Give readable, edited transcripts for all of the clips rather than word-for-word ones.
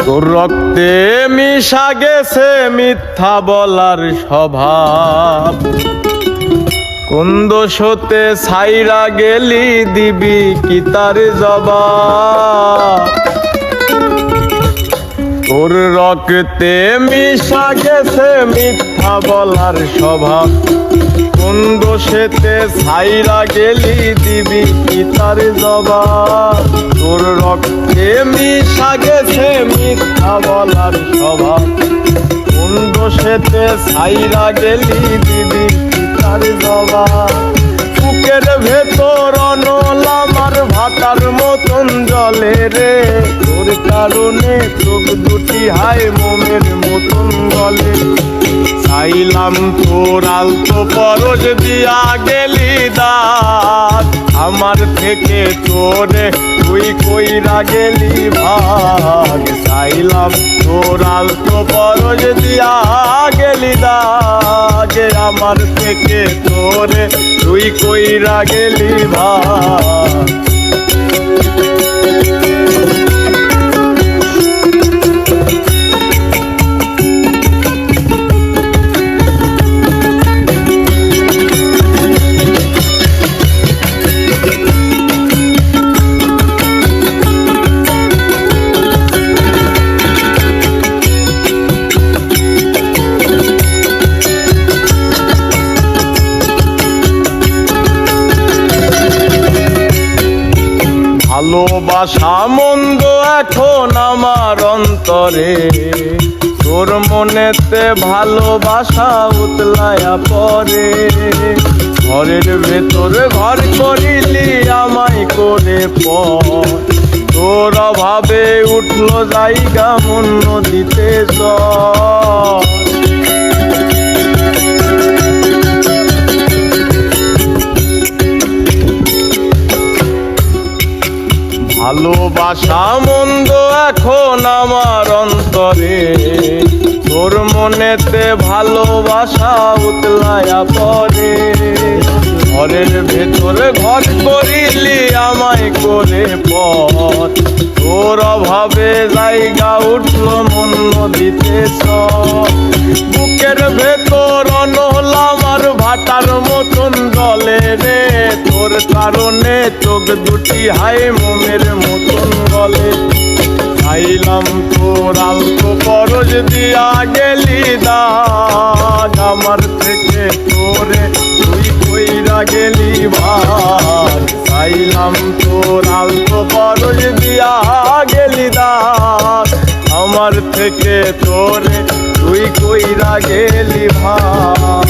তোর রক্তে মিশা গেছে মিথ্যা বলার স্বভাব, কোন দোষতে ছাইরা গেলি দিবি কি তার জবাব। তোর রক্তে মিশা গেছে মিথ্যা বলার স্বভাব, কোন দোষেতে ছাইরা গেলি দিবি কি তার জবাব। তোর রক্তে মিশা গেছে মিথ্যা বলার স্বভাব, কোন দোষেতে ছাইরা গেলি দিবি কি তার জবাব। বুকের ভেতর অনল আমার ভাতার মতন জলে রে, তোর কারণে চোখ দুটি হায় মোমের মতন গলে। চাইলাম তোর আলতো পরশ দিয়া গেলি দাগ, আমার থেকে তোরে তুই কইরা গেলি ভাগ। চাইলাম তোর আলতো পরশ দিয়া গেলি দাগ, আমার থেকে তোরে তুই কইরা গেলি ভাগ। ভালোবাসা মন্দ এখন আমার অন্তরে, তোর মনেতে ভালোবাসা উতলায়া পরে। ঘরের ভেতর ঘর করিলি আমায় করে পর, তোর অভাবে উঠলো জায়গা মন নদীতে জ্বর। ভালোবাসা মন্দ এখন আমার অন্তরে, তোর মনেতে ভালোবাসা উতলায়া পরে। ঘরের ভেতরে ঘর করিলি আমায় করে পর, তোর অভাবে জায়গা উঠলো মন নদীতে সব। বুকের ভেতর অনল আমার ভাটার মতন জলে রে, তোর কারণে চোখ দুটি হায় মোমের মতন গলে। চাইলাম তোর আলতো পরশ দিয়া গেলি দাগ, আমার থেকে তোরে তুই কইরা গেলি ভাগ। চাইলাম তোর আলতো পরশ দিয়া গেলি দাগ, আমার থেকে তোরে তুই কইরা গেলি ভাগ।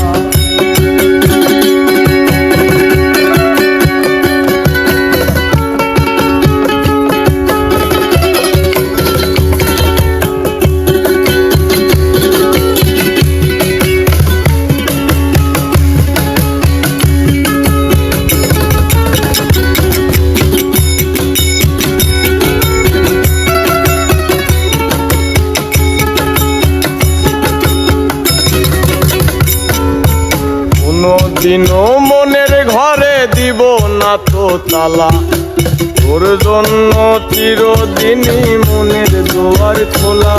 দিনও মনের ঘরে দিব না তো তালা, তোর জন্য চিরদিনই মনের দুয়ার খোলা।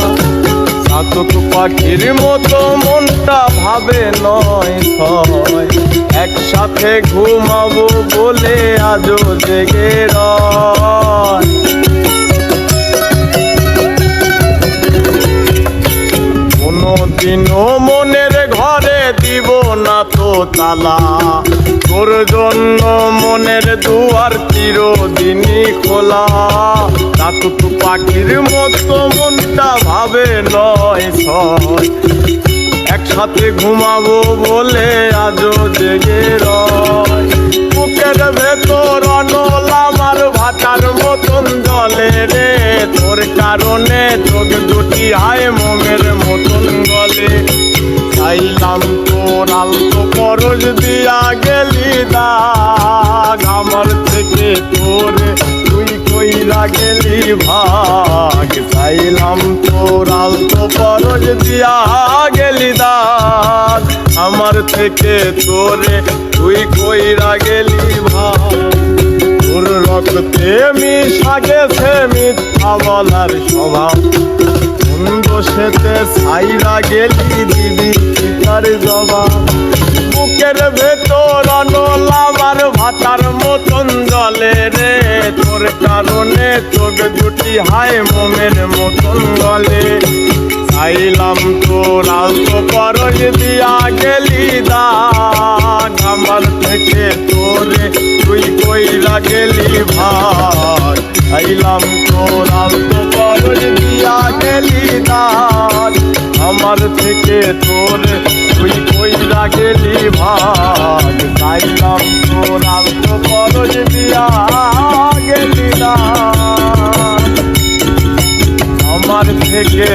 চাতক পাখির মতো মনটা ভাবে নয় ছয়, একসাথে ঘুমাবো বলে আজও জেগে রয়। কোনদিনও মনের ঘরে দিব না তো তালা, তোর জন্য মনের দুয়ার চিরদিনই খোলা। চাতক পাখির মতো মনটা ভাবে নয় ছয়, একসাথে ঘুমাবো বলে আজও জেগে রয়। বুকের ভেতর অনল আমার ভাটার মতন জলে রে, তোর কারণে চোখ দুটি হায় মোমের মতন গলে। চাইলাম তোর আলতো পরশ দিয়া গেলি দাগ, আমার থেকে তোরে তুই কইরা গেলি ভাগ। চাইলাম তোর আলতো পরশ দিয়া গেলি দাগ, আমার থেকে তোরে তুই কইরা গেলি ভাগ। তোর রক্তে মিশা গেছে মিথ্যা বলার স্বভাব, সেতে ছাইরা গেলি দিবি পিতার জবাব। বুকের ভেতর অনলামার ভাতার মতন জলে রে, তোর কারণে চোখ দুটি হায় মোমের মতন গলে। চাইলাম তোর আলতো পরশ দিয়া গেলি দাগ, আমার থেকে তোরে তুই কইরা গেলি ভাগ। চাইলাম তোর আলতো পরশ দিয়া গেলি দাগ, আমার থেকে তোরে তুই কইরা গেলি ভাগ। চাইলাম তোর আলতো পরশ দিয়া গেলি দাগ, আমার থেকে